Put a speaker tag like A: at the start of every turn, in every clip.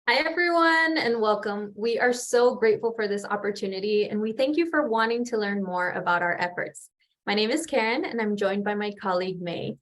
A: Hi, everyone, and welcome. We are so grateful for this opportunity, and we thank you for wanting to learn more about our efforts. My name is Karen, and I'm joined by my colleague, May.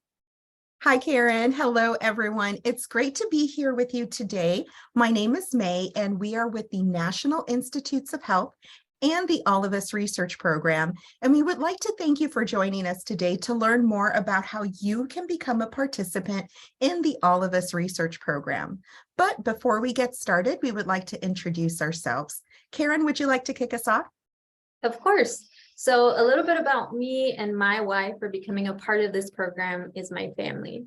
B: Hi, Karen. Hello, everyone. It's great to be here with you today. My name is May, and we are with the National Institutes of Health and the All of Us Research Program. And we would like to thank you for joining us today to learn more about how you can become a participant in the All of Us Research Program. But before we get started, we would like to introduce ourselves. Karen, would you like to kick us off?
A: Of course. So a little bit about me and my why for becoming a part of this program is my family.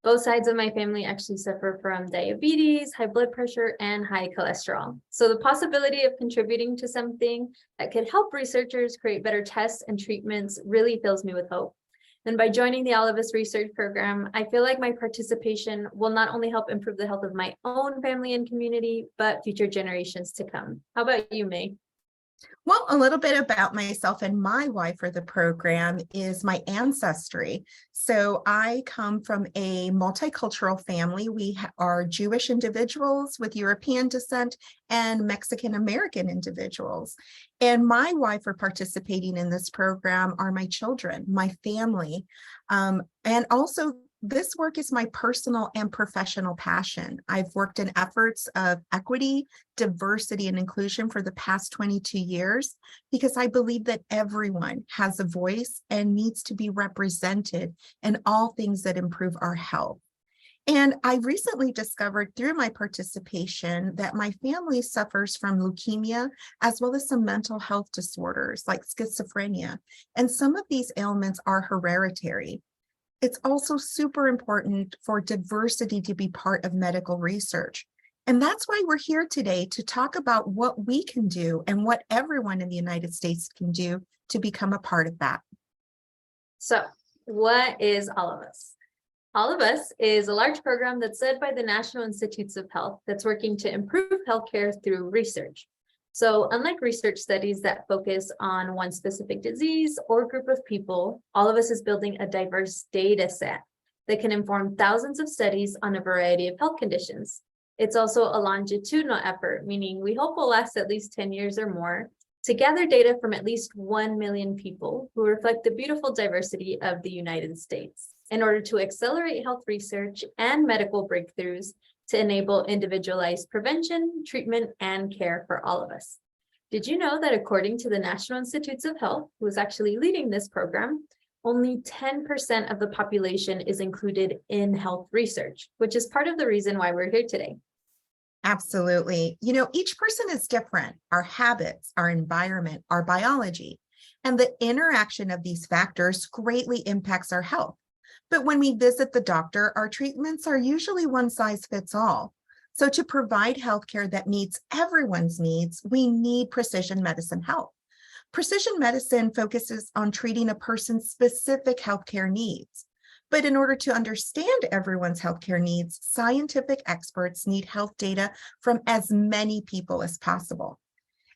A: Both sides of my family actually suffer from diabetes, high blood pressure, and high cholesterol. So the possibility of contributing to something that could help researchers create better tests and treatments really fills me with hope. And by joining the All of Us Research Program, I feel like my participation will not only help improve the health of my own family and community, but future generations to come. How about you, May?
B: Well, a little bit about myself and my why for the program is my ancestry. So I come from a multicultural family. We are Jewish individuals with European descent and Mexican American individuals. And my why for participating in this program are my children, my family, and also this work is my personal and professional passion. I've worked in efforts of equity, diversity, and inclusion for the past 22 years because I believe that everyone has a voice and needs to be represented in all things that improve our health. And I recently discovered through my participation that my family suffers from leukemia as well as some mental health disorders like schizophrenia. And some of these ailments are hereditary. It's also super important for diversity to be part of medical research. And that's why we're here today to talk about what we can do and what everyone in the United States can do to become a part of that.
A: So, what is All of Us? All of Us is a large program that's led by the National Institutes of Health that's working to improve healthcare through research. So unlike research studies that focus on one specific disease or group of people, All of Us is building a diverse data set that can inform thousands of studies on a variety of health conditions. It's also a longitudinal effort, meaning we hope will last at least 10 years or more, to gather data from at least 1 million people who reflect the beautiful diversity of the United States in order to accelerate health research and medical breakthroughs to enable individualized prevention, treatment, and care for all of us. Did you know that according to the National Institutes of Health, who is actually leading this program, only 10% of the population is included in health research, which is part of the reason why we're here today.
B: Absolutely. You know, each person is different. Our habits, our environment, our biology, and the interaction of these factors greatly impacts our health. But when we visit the doctor, our treatments are usually one size fits all. So to provide healthcare that meets everyone's needs, we need precision medicine help. Precision medicine focuses on treating a person's specific healthcare needs. But in order to understand everyone's healthcare needs, scientific experts need health data from as many people as possible.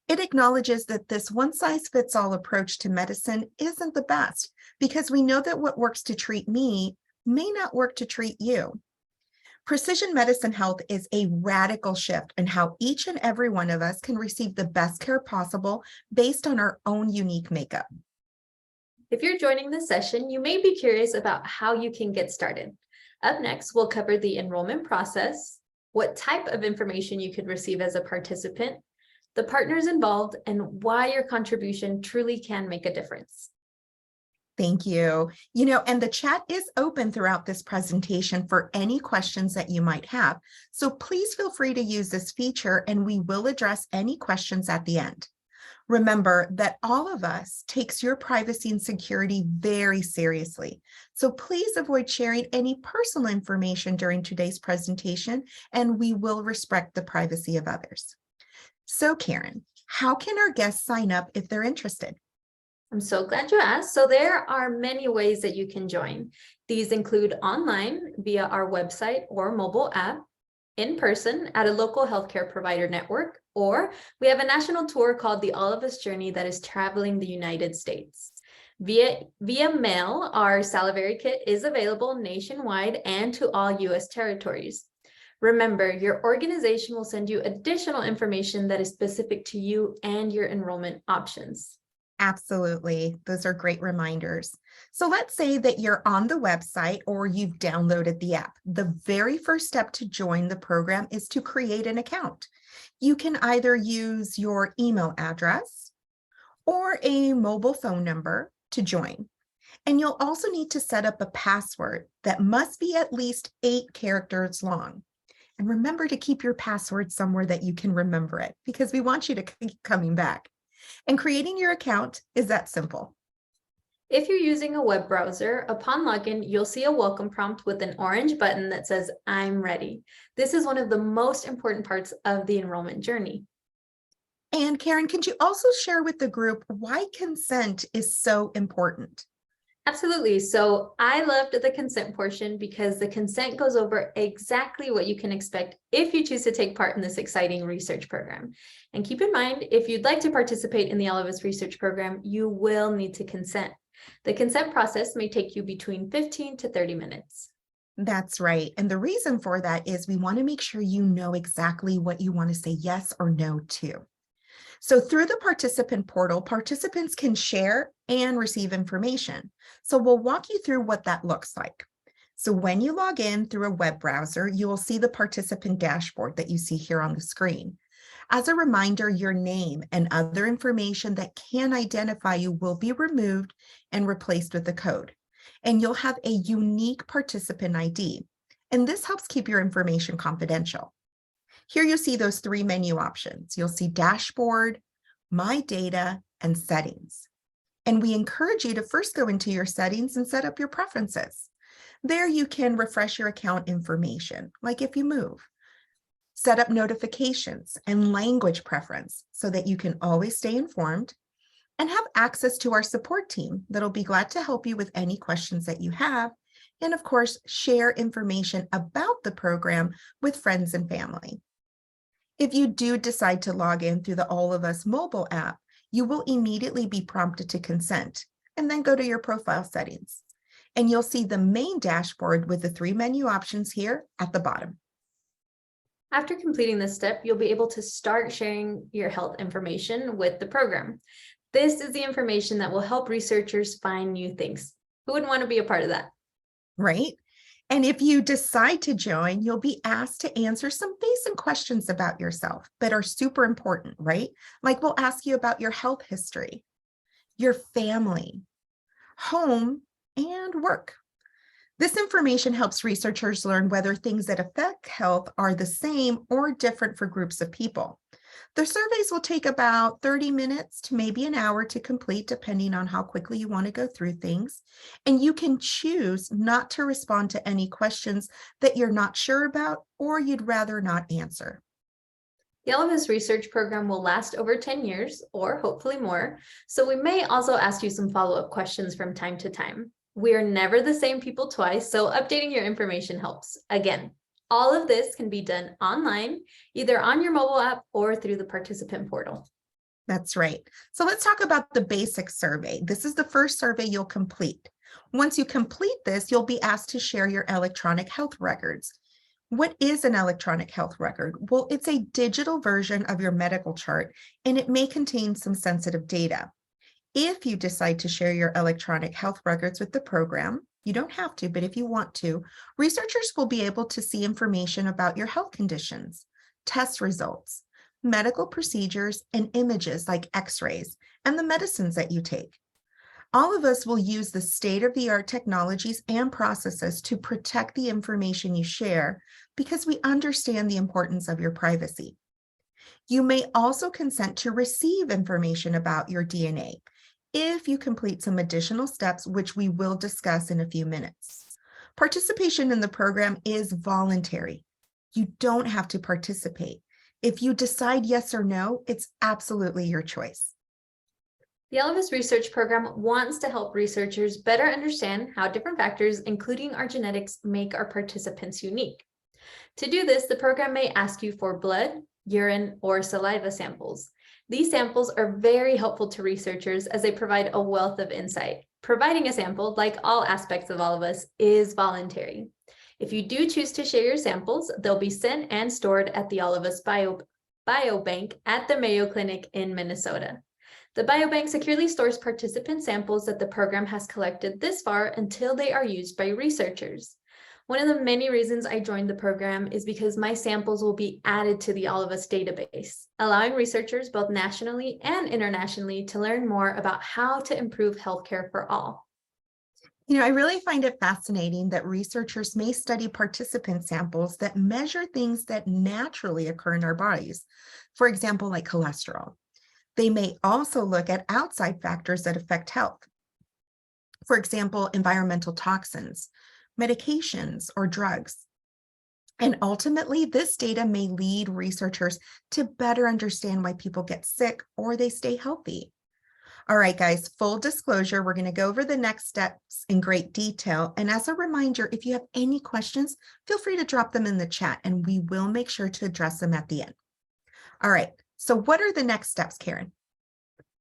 B: It acknowledges that this one-size-fits-all approach to medicine isn't the best because we know that what works to treat me may not work to treat you. Precision medicine health is a radical shift in how each and every one of us can receive the best care possible based on our own unique makeup.
A: If you're joining this session, you may be curious about how you can get started. Up next, we'll cover the enrollment process, what type of information you could receive as a participant, the partners involved, and why your contribution truly can make a difference.
B: Thank you. You know, and the chat is open throughout this presentation for any questions that you might have. So please feel free to use this feature and we will address any questions at the end. Remember that All of Us takes your privacy and security very seriously. So please avoid sharing any personal information during today's presentation, and we will respect the privacy of others. So Karen, how can our guests sign up if they're interested?
A: I'm so glad you asked. So there are many ways that you can join. These include online via our website or mobile app, in person at a local healthcare provider network, or we have a national tour called the All of Us Journey that is traveling the United States. Via mail, our salivary kit is available nationwide and to all US territories. Remember, your organization will send you additional information that is specific to you and your enrollment options.
B: Absolutely. Those are great reminders. So let's say that you're on the website or you've downloaded the app. The very first step to join the program is to create an account. You can either use your email address or a mobile phone number to join. And you'll also need to set up a password that must be at least 8 characters long. And remember to keep your password somewhere that you can remember it, because we want you to keep coming back. And creating your account is that simple.
A: If you're using a web browser, upon login, you'll see a welcome prompt with an orange button that says, I'm ready. This is one of the most important parts of the enrollment journey.
B: And Karen, can you also share with the group why consent is so important?
A: Absolutely. So I loved the consent portion because the consent goes over exactly what you can expect if you choose to take part in this exciting research program. And keep in mind, if you'd like to participate in the All of Us research program, you will need to consent. The consent process may take you between 15 to 30 minutes.
B: That's right. And the reason for that is we want to make sure you know exactly what you want to say yes or no to. So through the participant portal, participants can share and receive information. So we'll walk you through what that looks like. So when you log in through a web browser, you will see the participant dashboard that you see here on the screen. As a reminder, your name and other information that can identify you will be removed and replaced with a code. And you'll have a unique participant ID. And this helps keep your information confidential. Here you see those 3 menu options. You'll see Dashboard, My Data, and Settings. And we encourage you to first go into your settings and set up your preferences. There you can refresh your account information, like if you move. Set up notifications and language preference so that you can always stay informed, and have access to our support team that'll be glad to help you with any questions that you have. And of course, share information about the program with friends and family. If you do decide to log in through the All of Us mobile app, you will immediately be prompted to consent and then go to your profile settings. And you'll see the main dashboard with the 3 menu options here at the bottom.
A: After completing this step, you'll be able to start sharing your health information with the program. This is the information that will help researchers find new things. Who wouldn't want to be a part of that?
B: Right? And if you decide to join, you'll be asked to answer some basic questions about yourself that are super important, right? Like we'll ask you about your health history, your family, home, and work. This information helps researchers learn whether things that affect health are the same or different for groups of people. The surveys will take about 30 minutes to maybe an hour to complete, depending on how quickly you want to go through things. And you can choose not to respond to any questions that you're not sure about or you'd rather not answer.
A: The All of Us research program will last over 10 years, or hopefully more, so we may also ask you some follow-up questions from time to time. We are never the same people twice, so updating your information helps. Again, all of this can be done online, either on your mobile app or through the participant portal.
B: That's right. So let's talk about the basic survey. This is the first survey you'll complete. Once you complete this, you'll be asked to share your electronic health records. What is an electronic health record? Well, it's a digital version of your medical chart, and it may contain some sensitive data. If you decide to share your electronic health records with the program, you don't have to, but if you want to, researchers will be able to see information about your health conditions, test results, medical procedures, and images like x-rays, and the medicines that you take. All of us will use the state-of-the-art technologies and processes to protect the information you share because we understand the importance of your privacy. You may also consent to receive information about your DNA if you complete some additional steps, which we will discuss in a few minutes. Participation in the program is voluntary. You don't have to participate. If you decide yes or no, it's absolutely your choice.
A: The All of Us research program wants to help researchers better understand how different factors, including our genetics, make our participants unique. To do this, the program may ask you for blood, urine, or saliva samples. These samples are very helpful to researchers as they provide a wealth of insight. Providing a sample, like all aspects of All of Us, is voluntary. If you do choose to share your samples, they'll be sent and stored at the All of Us Biobank at the Mayo Clinic in Minnesota. The biobank securely stores participant samples that the program has collected this far until they are used by researchers. One of the many reasons I joined the program is because my samples will be added to the All of Us database, allowing researchers both nationally and internationally to learn more about how to improve healthcare for all.
B: I really find it fascinating that researchers may study participant samples that measure things that naturally occur in our bodies. For example, like cholesterol. They may also look at outside factors that affect health. For example, environmental toxins, medications, or drugs. And ultimately, this data may lead researchers to better understand why people get sick or they stay healthy. All right, guys, full disclosure, we're going to go over the next steps in great detail. And as a reminder, if you have any questions, feel free to drop them in the chat and we will make sure to address them at the end. All right, so what are the next steps, Karen?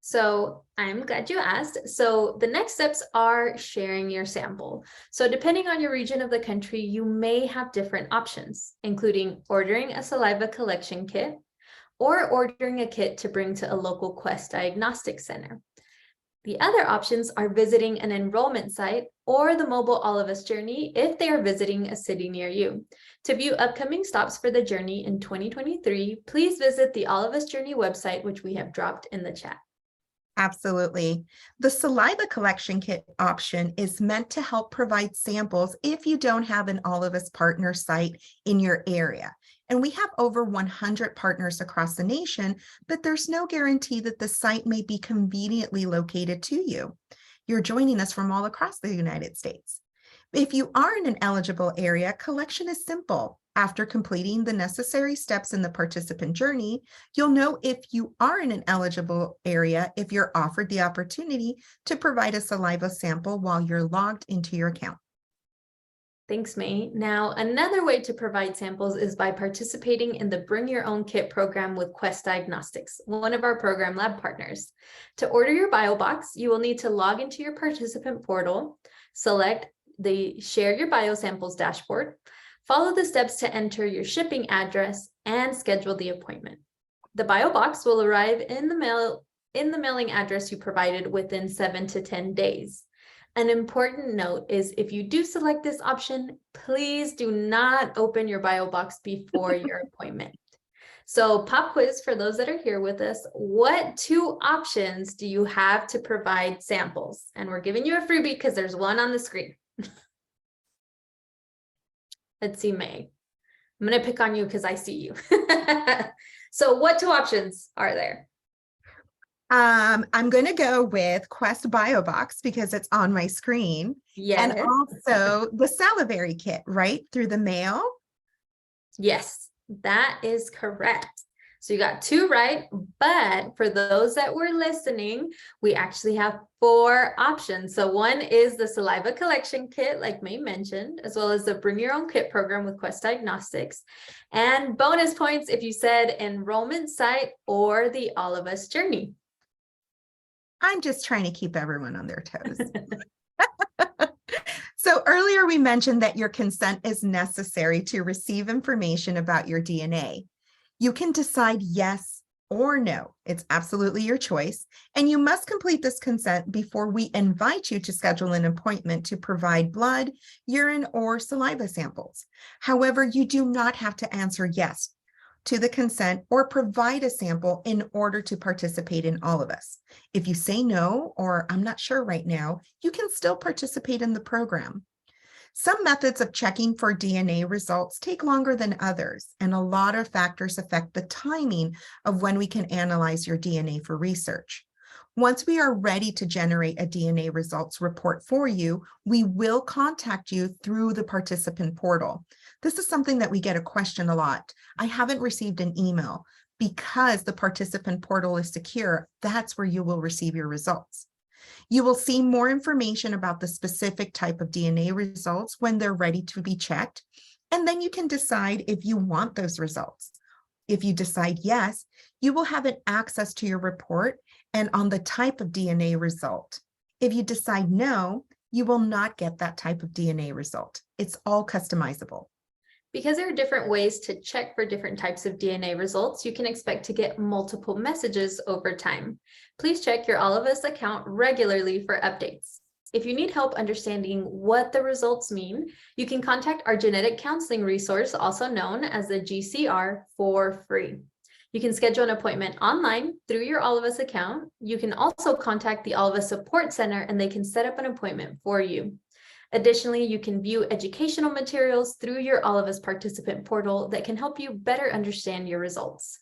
A: So I'm glad you asked. So the next steps are sharing your sample. So depending on your region of the country, you may have different options, including ordering a saliva collection kit or ordering a kit to bring to a local Quest Diagnostic Center. The other options are visiting an enrollment site or the mobile All of Us journey if they are visiting a city near you. To view upcoming stops for the journey in 2023, please visit the All of Us journey website, which we have dropped in the chat.
B: Absolutely. The saliva collection kit option is meant to help provide samples if you don't have an All of Us partner site in your area. And we have over 100 partners across the nation, but there's no guarantee that the site may be conveniently located to you. You're joining us from all across the United States. If you are in an eligible area, collection is simple. After completing the necessary steps in the participant journey, you'll know if you are in an eligible area if you're offered the opportunity to provide a saliva sample while you're logged into your account.
A: Thanks, May. Now, another way to provide samples is by participating in the Bring Your Own Kit program with Quest Diagnostics, one of our program lab partners. To order your BioBox, you will need to log into your participant portal, select the Share Your Biosamples dashboard, follow the steps to enter your shipping address, and schedule the appointment. The BioBox will arrive in the mailing address you provided within 7 to 10 days. An important note is if you do select this option, please do not open your BioBox before your appointment. So pop quiz for those that are here with us. What 2 options do you have to provide samples? And we're giving you a freebie because there's one on the screen. Let's see, May. I'm going to pick on you because I see you. So what 2 options are there?
B: I'm going to go with Quest BioBox because it's on my screen.
A: Yes.
B: And also the salivary kit, right? Through the mail?
A: Yes, that is correct. So you got 2 right, but for those that were listening, we actually have 4 options. So one is the saliva collection kit, like May mentioned, as well as the Bring Your Own Kit program with Quest Diagnostics. And bonus points if you said enrollment site or the All of Us journey.
B: I'm just trying to keep everyone on their toes. So earlier we mentioned that your consent is necessary to receive information about your DNA. You can decide yes or no. It's absolutely your choice. And you must complete this consent before we invite you to schedule an appointment to provide blood, urine, or saliva samples. However, you do not have to answer yes to the consent or provide a sample in order to participate in All of Us. If you say no, or I'm not sure right now, you can still participate in the program. Some methods of checking for DNA results take longer than others, and a lot of factors affect the timing of when we can analyze your DNA for research. Once we are ready to generate a DNA results report for you, we will contact you through the participant portal. This is something that we get a question a lot. I haven't received an email. Because the participant portal is secure, that's where you will receive your results. You will see more information about the specific type of DNA results when they're ready to be checked, and then you can decide if you want those results. If you decide yes, you will have access to your report and on the type of DNA result. If you decide no, you will not get that type of DNA result. It's all customizable.
A: Because there are different ways to check for different types of DNA results, you can expect to get multiple messages over time. Please check your All of Us account regularly for updates. If you need help understanding what the results mean, you can contact our genetic counseling resource, also known as the GCR, for free. You can schedule an appointment online through your All of Us account. You can also contact the All of Us Support Center and they can set up an appointment for you. Additionally, you can view educational materials through your All of Us participant portal that can help you better understand your results.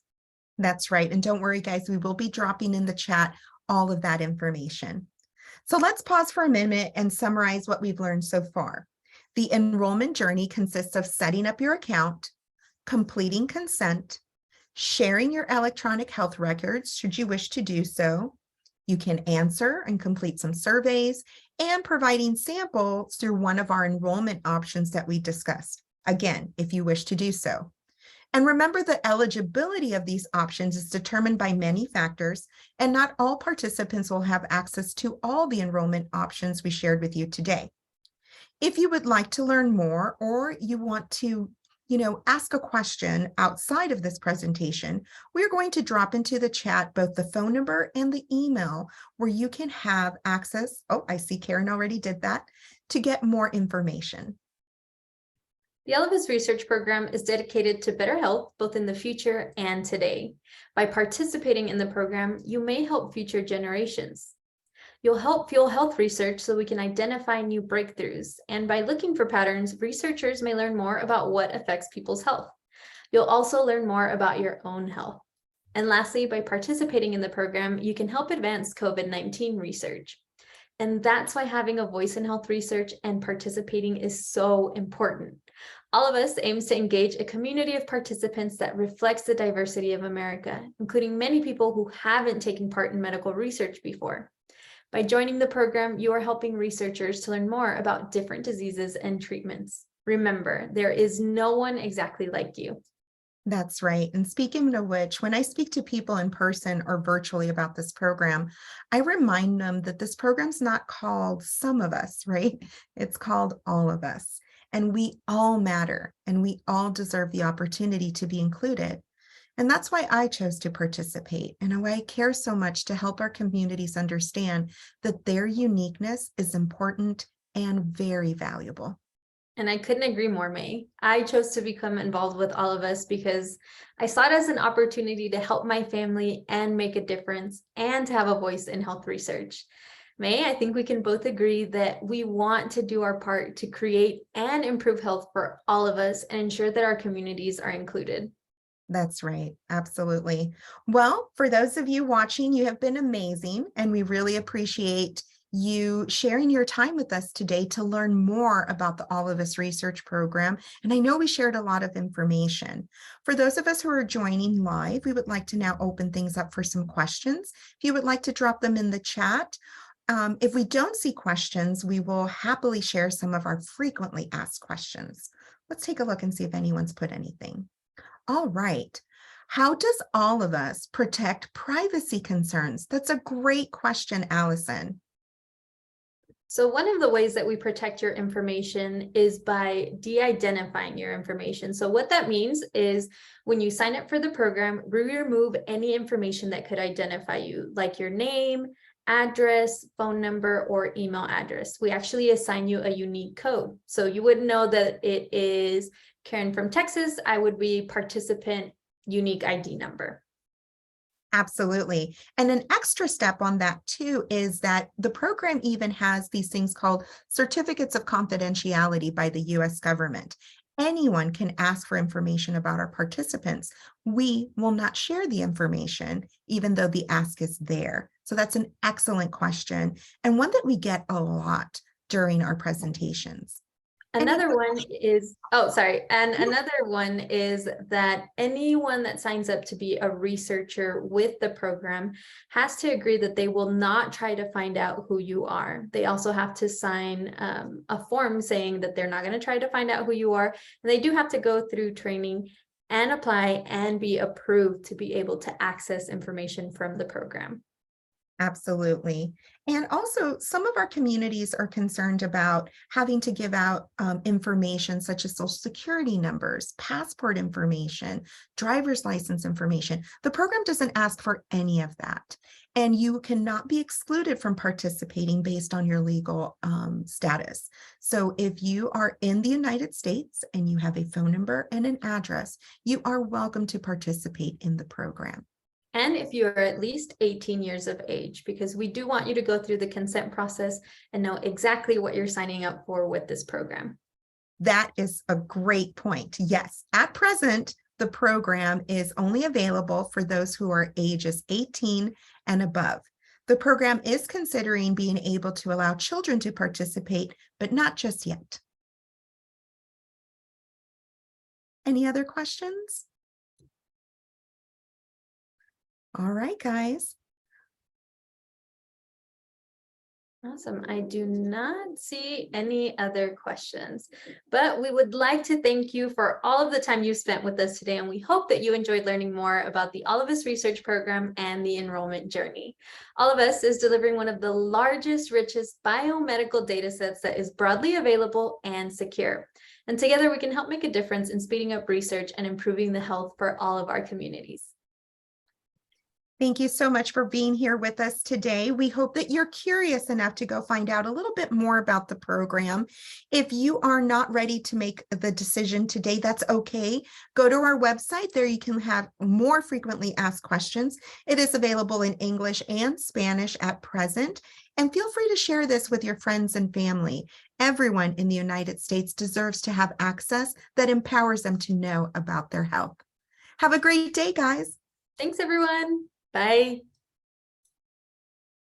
B: That's right. And don't worry, guys, we will be dropping in the chat all of that information. So let's pause for a minute and summarize what we've learned so far. The enrollment journey consists of setting up your account, completing consent, sharing your electronic health records should you wish to do so. You can answer and complete some surveys and providing samples through one of our enrollment options that we discussed. Again, if you wish to do so. And remember, the eligibility of these options is determined by many factors, and not all participants will have access to all the enrollment options we shared with you today. If you would like to learn more or you want to ask a question outside of this presentation, we're going to drop into the chat both the phone number and the email where you can have access. Oh, I see Karen already did that, to get more information.
A: The All of Us research program is dedicated to better health, both in the future and today. By participating in the program, you may help future generations. You'll help fuel health research so we can identify new breakthroughs. And by looking for patterns, researchers may learn more about what affects people's health. You'll also learn more about your own health. And lastly, by participating in the program, you can help advance COVID-19 research. And that's why having a voice in health research and participating is so important. All of Us aims to engage a community of participants that reflects the diversity of America, including many people who haven't taken part in medical research before. By joining the program, you are helping researchers to learn more about different diseases and treatments. Remember, there is no one exactly like you.
B: That's right. And speaking of which, when I speak to people in person or virtually about this program, I remind them that this program's not called Some of Us, right? It's called All of Us. And we all matter and we all deserve the opportunity to be included. And that's why I chose to participate and why I care so much to help our communities understand that their uniqueness is important and very valuable.
A: And I couldn't agree more, May. I chose to become involved with All of Us because I saw it as an opportunity to help my family and make a difference and to have a voice in health research. May, I think we can both agree that we want to do our part to create and improve health for all of us and ensure that our communities are included.
B: That's right. Absolutely. Well, for those of you watching, you have been amazing, and we really appreciate you sharing your time with us today to learn more about the All of Us research program. And I know we shared a lot of information. For those of us who are joining live, we would like to now open things up for some questions. If you would like to drop them in the chat. If we don't see questions, we will happily share some of our frequently asked questions. Let's take a look and see if anyone's put anything. All right. How does All of Us protect privacy concerns? That's a great question, Allison.
A: So one of the ways that we protect your information is by de-identifying your information. So what that means is when you sign up for the program, we remove any information that could identify you, like your name, address, phone number, or email address. We actually assign you a unique code. So you wouldn't know that it is Karen from Texas. I would be participant unique ID number.
B: Absolutely. And an extra step on that too is that the program even has these things called certificates of confidentiality by the US government. Anyone can ask for information about our participants. We will not share the information, even though the ask is there. So that's an excellent question, and one that we get a lot during our presentations.
A: Another one is, another one is that anyone that signs up to be a researcher with the program has to agree that they will not try to find out who you are. They also have to sign a form saying that they're not going to try to find out who you are. And they do have to go through training and apply and be approved to be able to access information from the program.
B: Absolutely. And also, some of our communities are concerned about having to give out information such as social security numbers, passport information, driver's license information. The program doesn't ask for any of that. And you cannot be excluded from participating based on your legal status. So if you are in the United States and you have a phone number and an address, you are welcome to participate in the program.
A: And if you are at least 18 years of age, because we do want you to go through the consent process and know exactly what you're signing up for with this program.
B: That is a great point. Yes, at present, the program is only available for those who are ages 18 and above. The program is considering being able to allow children to participate, but not just yet. Any other questions? All right, guys.
A: Awesome. I do not see any other questions, but we would like to thank you for all of the time you spent with us today, and we hope that you enjoyed learning more about the All of Us research program and the enrollment journey. All of Us is delivering one of the largest, richest biomedical data sets that is broadly available and secure. And together we can help make a difference in speeding up research and improving the health for all of our communities.
B: Thank you so much for being here with us today. We hope that you're curious enough to go find out a little bit more about the program. If you are not ready to make the decision today, that's okay. Go to our website. There you can have more frequently asked questions. It is available in English and Spanish at present. And feel free to share this with your friends and family. Everyone in the United States deserves to have access that empowers them to know about their health. Have a great day, guys.
A: Thanks, everyone. Bye.